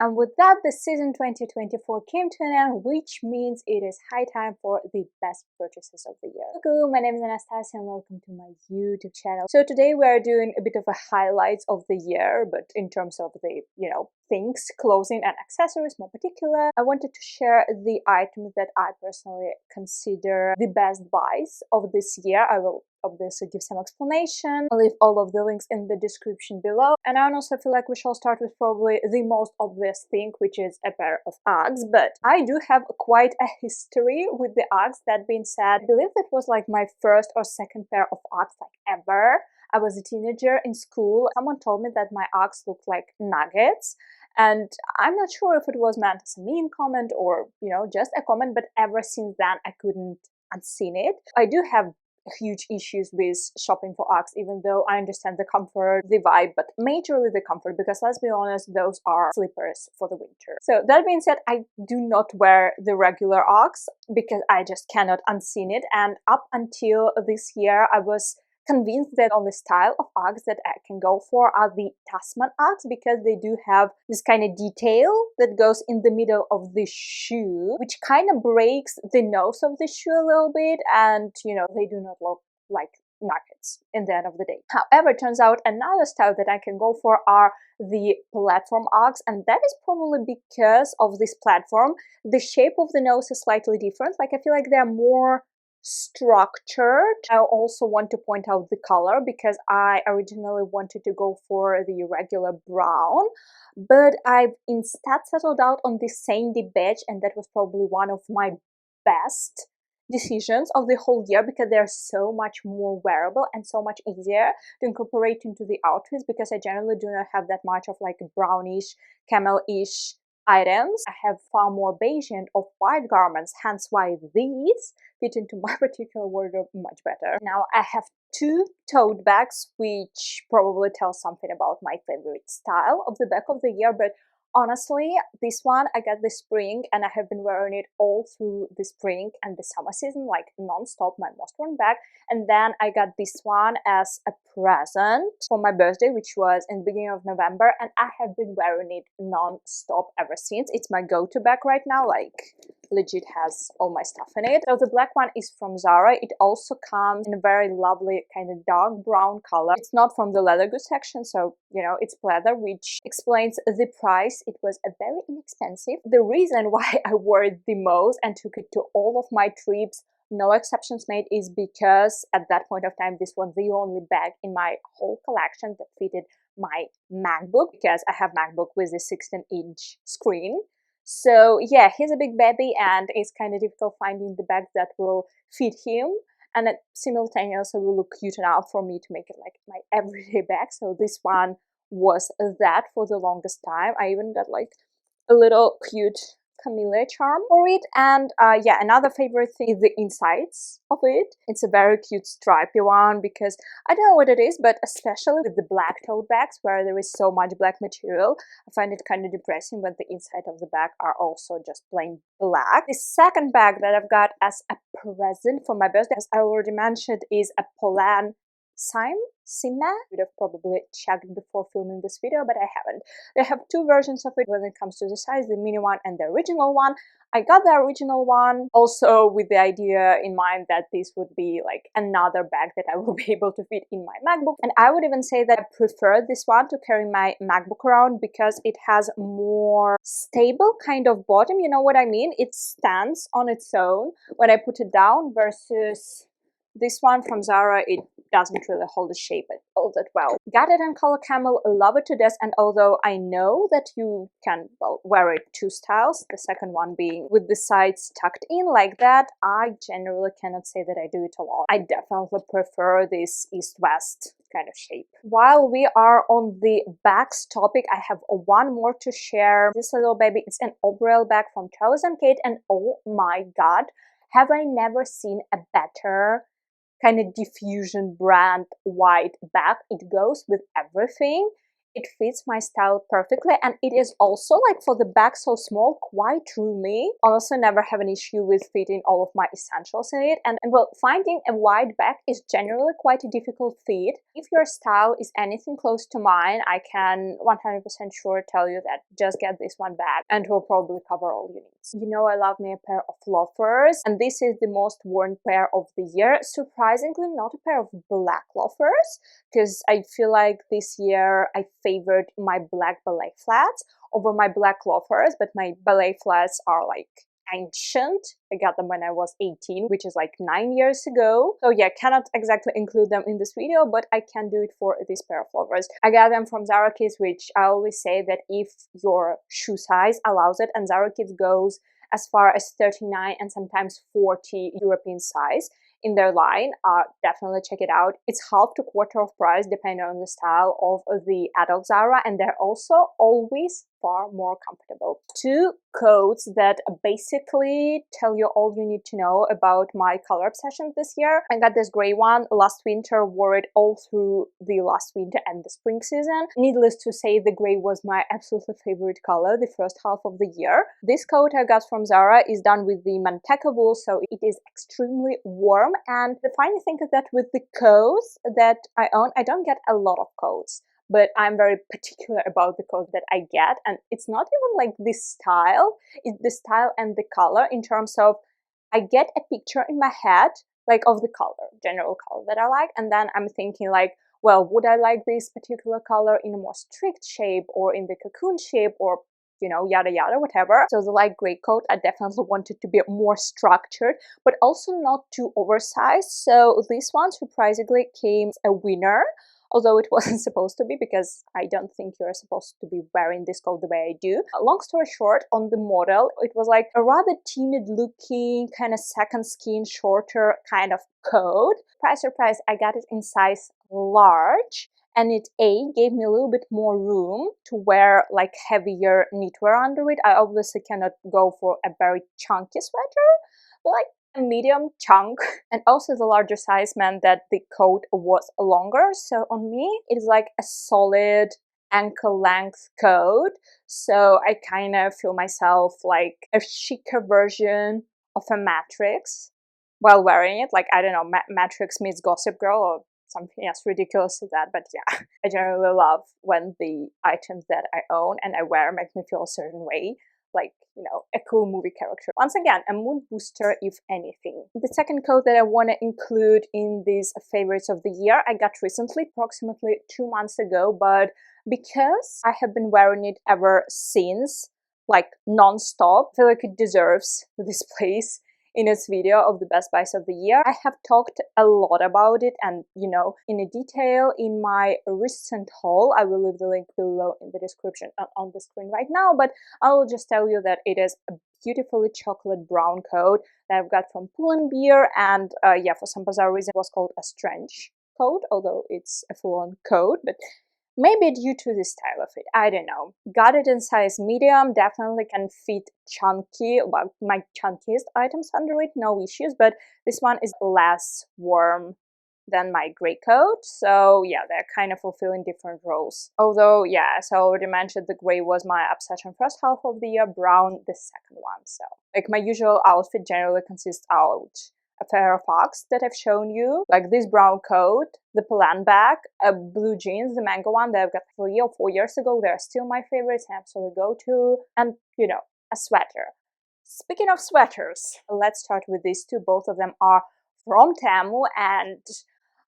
And with that, the season 2024 came to an end, which means it is high time for the best purchases of the year. Hello, my name is Anastasia and welcome to my YouTube channel. So today we are doing a bit of a highlights of the year, but in terms of the, things, clothing and accessories more particular, I wanted to share the items that I personally consider the best buys of this year. I will obviously give some explanation. I'll leave all of the links in the description below. And I also feel like we shall start with probably the most obvious thing, which is a pair of Uggs. But I do have quite a history with the Uggs. That being said, I believe that was like my first or second pair of Uggs ever. I was a teenager in school. Someone told me that my Uggs looked like nuggets. And I'm not sure if it was meant as a meme comment or, just a comment, but ever since then I couldn't unseen it. I do have huge issues with shopping for Uggs, even though I understand the comfort, the vibe, but majorly the comfort, because let's be honest, those are slippers for the winter. So that being said, I do not wear the regular Uggs because I just cannot unseen it. And up until this year, I was convinced that only style of Uggs that I can go for are the Tasman Uggs, because they do have this kind of detail that goes in the middle of the shoe, which kind of breaks the nose of the shoe a little bit, and they do not look like nuggets in the end of the day. However, it turns out another style that I can go for are the platform Uggs, and that is probably because of this platform. The shape of the nose is slightly different. I feel like they're more structured. I also want to point out the color because I originally wanted to go for the regular brown, but I've instead settled out on this sandy beige, and that was probably one of my best decisions of the whole year because they're so much more wearable and so much easier to incorporate into the outfits, because I generally do not have that much of brownish, camel-ish items. I have far more beige and off-white garments, hence why these fit into my particular wardrobe much better. Now I have two tote bags, which probably tells something about my favorite style of the bag of the year, but honestly, this one I got this spring and I have been wearing it all through the spring and the summer season, non-stop, my most worn bag. And then I got this one as a present for my birthday, which was in the beginning of November, and I have been wearing it non-stop ever since. It's my go-to bag right now, legit has all my stuff in it. So the black one is from Zara. It also comes in a very lovely kind of dark brown color. It's not from the leather goods section, so it's leather, which explains the price. It was a very inexpensive. The reason why I wore it the most and took it to all of my trips, no exceptions made, is because at that point of time this was the only bag in my whole collection that fitted my MacBook, because I have MacBook with a 16-inch screen. So yeah, he's a big baby and it's kind of difficult finding the bag that will fit him and it simultaneously will look cute enough for me to make it like my everyday bag. So this one was that for the longest time. I even got a little cute camellia charm for it. And yeah, another favorite thing is the insides of it. It's a very cute stripy one, because I don't know what it is, but especially with the black tote bags where there is so much black material, I find it kind of depressing when the inside of the bag are also just plain black. The second bag that I've got as a present for my birthday, as I already mentioned, is a Polene Cyme. I would have probably checked before filming this video, but I haven't. They have two versions of it when it comes to the size, the mini one and the original one. I got the original one also with the idea in mind that this would be another bag that I will be able to fit in my MacBook. And I would even say that I prefer this one to carry my MacBook around because it has more stable kind of bottom, you know what I mean? It stands on its own when I put it down, versus this one from Zara, it doesn't really hold the shape all that well. Got it in color camel, love it to death, and although I know that you can, wear it two styles, the second one being with the sides tucked in like that, I generally cannot say that I do it a lot. I definitely prefer this east-west kind of shape. While we are on the bags topic, I have one more to share. This little baby, it's an Aubrielle bag from Charles&Keith, and oh my god, have I never seen a better kind of diffusion brand white bag. It goes with everything. It fits my style perfectly, and it is also, like, for the bag so small, quite roomy. Honestly, never have an issue with fitting all of my essentials in it. And well, finding a wide bag is generally quite a difficult feat. If your style is anything close to mine, I can 100% sure tell you that just get this one bag and it will probably cover all your needs. You know, I love me a pair of loafers, and this is the most worn pair of the year. Surprisingly, not a pair of black loafers, because I feel like this year I favored my black ballet flats over my black loafers, but my ballet flats are like ancient. I got them when I was 18, which is like 9 years ago. So yeah, cannot exactly include them in this video, but I can do it for this pair of loafers. I got them from Zara Kids, which I always say that if your shoe size allows it, and Zara Kids goes as far as 39 and sometimes 40 European size in their line, definitely check it out. It's half to quarter of price depending on the style of the adult Zara, and they're also always far more comfortable. Two coats that basically tell you all you need to know about my color obsession this year. I got this gray one last winter, wore it all through the last winter and the spring season. Needless to say, the gray was my absolutely favorite color the first half of the year. This coat I got from Zara is done with the manteca wool, so it is extremely warm. And the funny thing is that with the coats that I own, I don't get a lot of coats, but I'm very particular about the coat that I get. And it's not even like this style, it's the style and the color, in terms of I get a picture in my head like of the color, general color that I like, and then I'm thinking like, well, would I like this particular color in a more strict shape or in the cocoon shape, or you know, yada yada, whatever. So the light gray coat, I definitely wanted to be more structured, but also not too oversized. So this one surprisingly came a winner, although it wasn't supposed to be, because I don't think you're supposed to be wearing this coat the way I do. Long story short, on the model, it was like a rather timid looking, kind of second skin, shorter kind of coat. Surprise, surprise, I got it in size large. And it gave me a little bit more room to wear like heavier knitwear under it. I obviously cannot go for a very chunky sweater, but like a medium chunk. And also the larger size meant that the coat was longer. So on me, it is like a solid ankle length coat. So I kind of feel myself like a chicer version of a Matrix while wearing it. Like, I don't know, Matrix meets Gossip Girl or something as ridiculous as that. But yeah, I generally love when the items that I own and I wear make me feel a certain way, like, you know, a cool movie character. Once again, a mood booster if anything. The second coat that I want to include in these favorites of the year, I got recently, approximately 2 months ago, but because I have been wearing it ever since, like non-stop, I feel like it deserves this place in its video of the best buys of the year. I have talked a lot about it, and you know, in a detail in my recent haul. I will leave the link below in the description on the screen right now, but I will just tell you that it is a beautifully chocolate brown coat that I've got from Pull&Bear, and yeah, for some bizarre reason it was called a strange coat, although it's a full-on coat, but maybe due to the style of it, I don't know. Got it in size medium, definitely can fit chunky, well, my chunkiest items under it, no issues, but this one is less warm than my gray coat, so yeah, they're kind of fulfilling different roles. Although, yeah, as I already mentioned, the gray was my obsession first half of the year, brown the second one. So like my usual outfit generally consists out a pair of Fox that I've shown you, like this brown coat, the Polene bag, blue jeans, the mango one that I've got 3 or 4 years ago. They're still my favorites, absolute go-to, and you know, a sweater. Speaking of sweaters, let's start with these two. Both of them are from Temu, and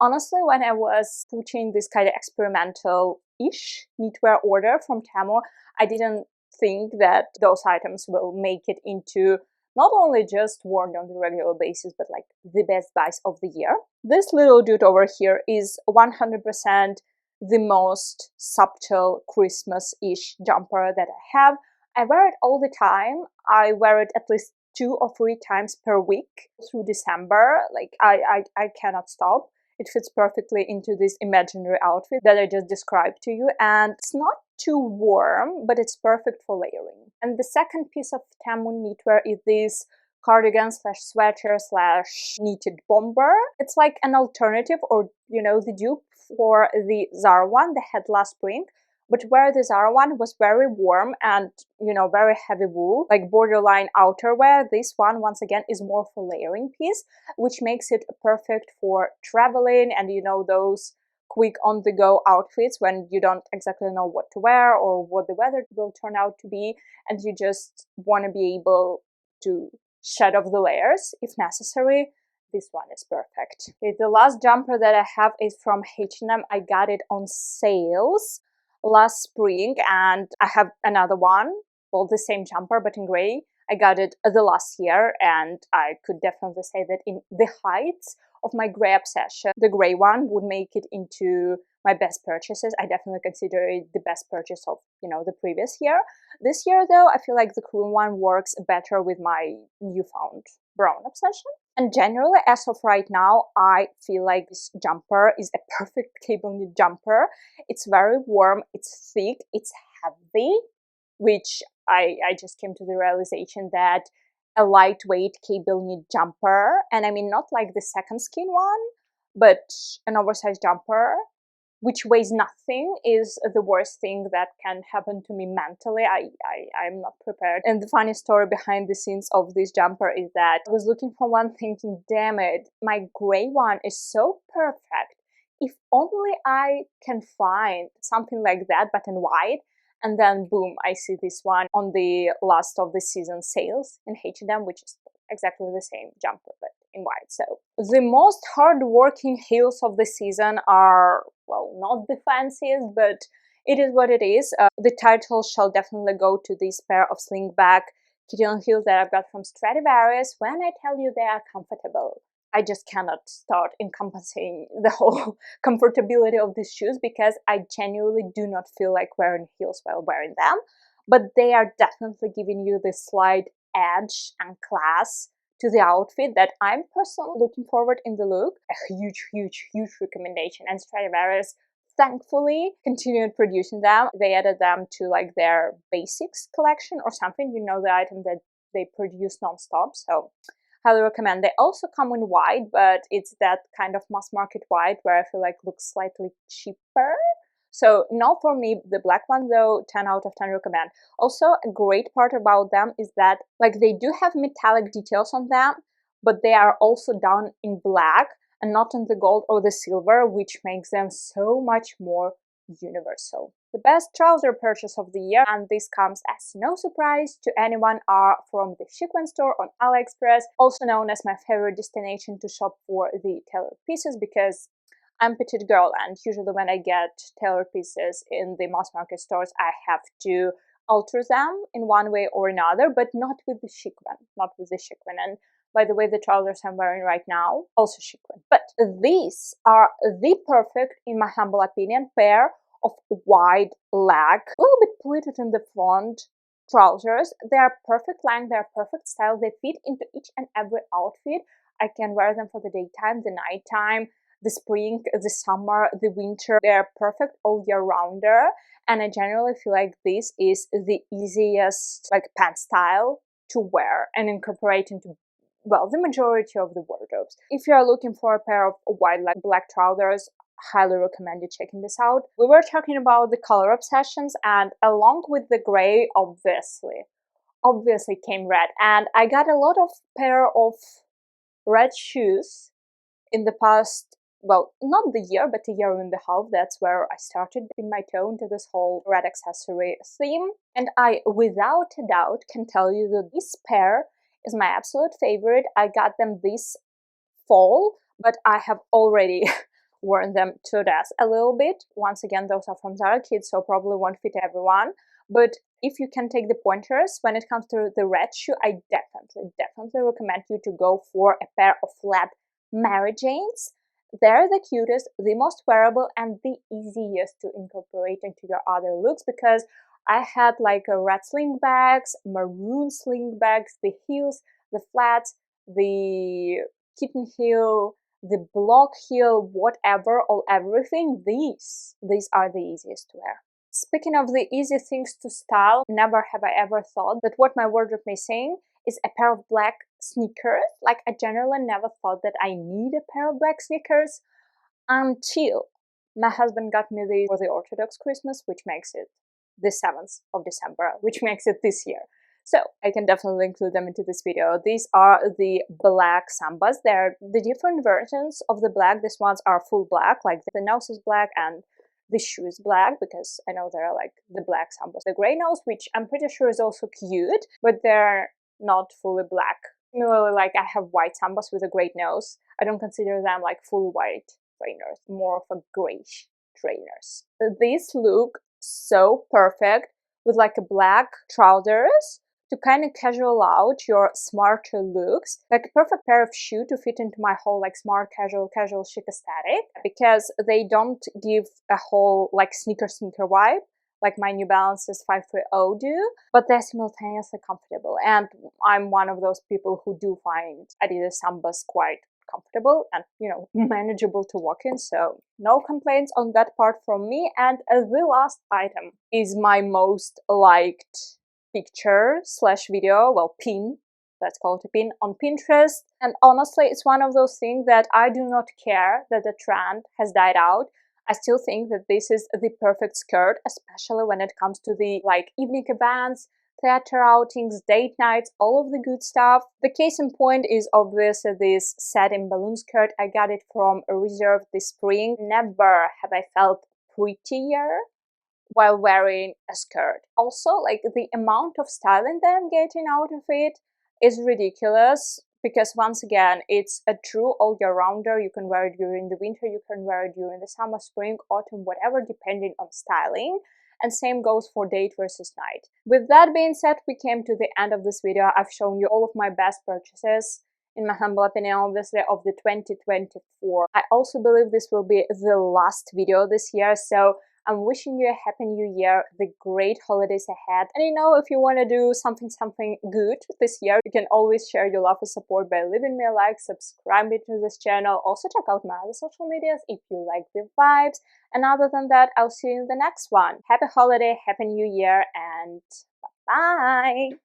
honestly, when I was putting this kind of experimental-ish knitwear order from Temu, I didn't think that those items will make it into not only just worn on the regular basis, but like the best buys of the year. This little dude over here is 100% the most subtle Christmas-ish jumper that I have. I wear it all the time. I wear it at least 2 or 3 times per week through December. Like I cannot stop. It fits perfectly into this imaginary outfit that I just described to you, and it's not too warm, but it's perfect for layering. And the second piece of Temu knitwear is this cardigan slash sweater slash knitted bomber. It's like an alternative, or you know, the dupe for the Zara one they had last spring, But where the Zara one was very warm and, you know, very heavy wool, like borderline outerwear, this one, once again, is more of a layering piece, which makes it perfect for traveling and, you know, those quick on-the-go outfits when you don't exactly know what to wear or what the weather will turn out to be, and you just want to be able to shed off the layers if necessary. This one is perfect. Okay, the last jumper that I have is from H&M. I got it on sales last spring, and I have another one, well, the same jumper but in gray. I got it the last year, and I could definitely say that in the heights of my gray obsession, the gray one would make it into my best purchases. I definitely consider it the best purchase of, you know, the previous year. This year, though, I feel like the cream one works better with my newfound brown obsession. And generally, as of right now, I feel like this jumper is a perfect cable knit jumper. It's very warm, it's thick, it's heavy, which I just came to the realization that a lightweight cable knit jumper, and I mean not like the second skin one, but an oversized jumper, which weighs nothing, is the worst thing that can happen to me mentally. I'm not prepared. And the funny story behind the scenes of this jumper is that I was looking for one thinking, damn it, my gray one is so perfect. If only I can find something like that, but in white. And then boom, I see this one on the last of the season sales in H&M, which is exactly the same jumper, but in white. So the most hard-working heels of the season are, well, not the fanciest, but it is what it is. The title shall definitely go to this pair of slingback kitten heels that I've got from Stradivarius. When I tell you they are comfortable, I just cannot start encompassing the whole comfortability of these shoes because I genuinely do not feel like wearing heels while wearing them. But they are definitely giving you this slight edge and class to the outfit that I'm personally looking forward in the look. A huge recommendation. And Stradivarius thankfully continued producing them. They added them to like their basics collection or something, you know, the item that they produce non-stop. So highly recommend. They also come in white, but it's that kind of mass market white where I feel like looks slightly cheaper. So not for me, the black one though, 10 out of 10 recommend. Also, a great part about them is that like they do have metallic details on them, but they are also done in black and not in the gold or the silver, which makes them so much more universal. The best trouser purchase of the year, and this comes as no surprise to anyone, are from the Chic Ven store on AliExpress, also known as my favorite destination to shop for the tailored pieces, because I'm a petite girl, and usually when I get tailored pieces in the mass market stores, I have to alter them in one way or another, but not with the Chic Ven, not with the Chic Ven. And by the way, the trousers I'm wearing right now, also Chic Ven. But these are the perfect, in my humble opinion, pair of wide leg, a little bit pleated in the front trousers. They are perfect length, they are perfect style, they fit into each and every outfit. I can wear them for the daytime, the nighttime, the spring, the summer, the winter. They're perfect all year rounder, and I generally feel like this is the easiest like pant style to wear and incorporate into, well, the majority of the wardrobes. If you are looking for a pair of wide leg black trousers, highly recommend you checking this out. We were talking about the color obsessions, and along with the gray, obviously came red, and I got a lot of pair of red shoes in the past, well, not the year, but a year and a half. That's where I started in my toe into this whole red accessory theme. And I, without a doubt, can tell you that this pair is my absolute favorite. I got them this fall, but I have already worn them to death a little bit. Once again, those are from Zara Kids, so probably won't fit everyone. But if you can take the pointers when it comes to the red shoe, I definitely recommend you to go for a pair of flat Mary Janes. They're the cutest, the most wearable, and the easiest to incorporate into your other looks, because I had like a red sling bags, maroon sling bags, the heels, the flats, the kitten heel, the block heel, whatever, everything. These are the easiest to wear. Speaking of the easy things to style, never have I ever thought that what my wardrobe missing is a pair of black sneakers. Like, I generally never thought that I need a pair of black sneakers until My husband got me these for the Orthodox Christmas, which makes it the 7th of December, which makes it this year. So I can definitely include them into this video. These are the black Sambas. They're the different versions of the black. These ones are full black, like the nose is black and the shoe is black, because I know there are like the black Sambas. The gray nose, which I'm pretty sure is also cute, but they're not fully black. Similarly, like I have white Sambas with a great nose. I don't consider them like full white trainers, more of a grayish trainers. These look so perfect with like a black trousers to kind of casual out your smarter looks, like a perfect pair of shoes to fit into my whole like smart casual chic aesthetic, because they don't give a whole like sneaker vibe like my New Balances 530 do, but they're simultaneously comfortable, and I'm one of those people who do find Adidas Sambas quite comfortable and, you know, manageable to walk in, so no complaints on that part from me. And the last item is my most liked picture slash video, well, pin, let's call it a pin, on Pinterest. And honestly, it's one of those things that I do not care that the trend has died out. I still think that this is the perfect skirt, especially when it comes to the like evening events, theater outings, date nights, all of the good stuff. The case in point is obviously this satin balloon skirt. I got it from Reserve this spring. Never have I felt prettier while wearing a skirt. Also, like the amount of styling that I'm getting out of it is ridiculous, because once again, it's a true all-year-rounder. You can wear it during the winter, you can wear it during the summer, spring, autumn, whatever, depending on styling. And same goes for date versus night. With that being said, we came to the end of this video. I've shown you all of my best purchases, in my humble opinion, obviously, of the 2024. I also believe this will be the last video this year, so I'm wishing you a happy new year, the great holidays ahead. And you know, if you want to do something good this year, you can always share your love and support by leaving me a like, subscribing to this channel. Also check out my other social medias if you like the vibes. And other than that, I'll see you in the next one. Happy holiday, happy new year, and bye-bye!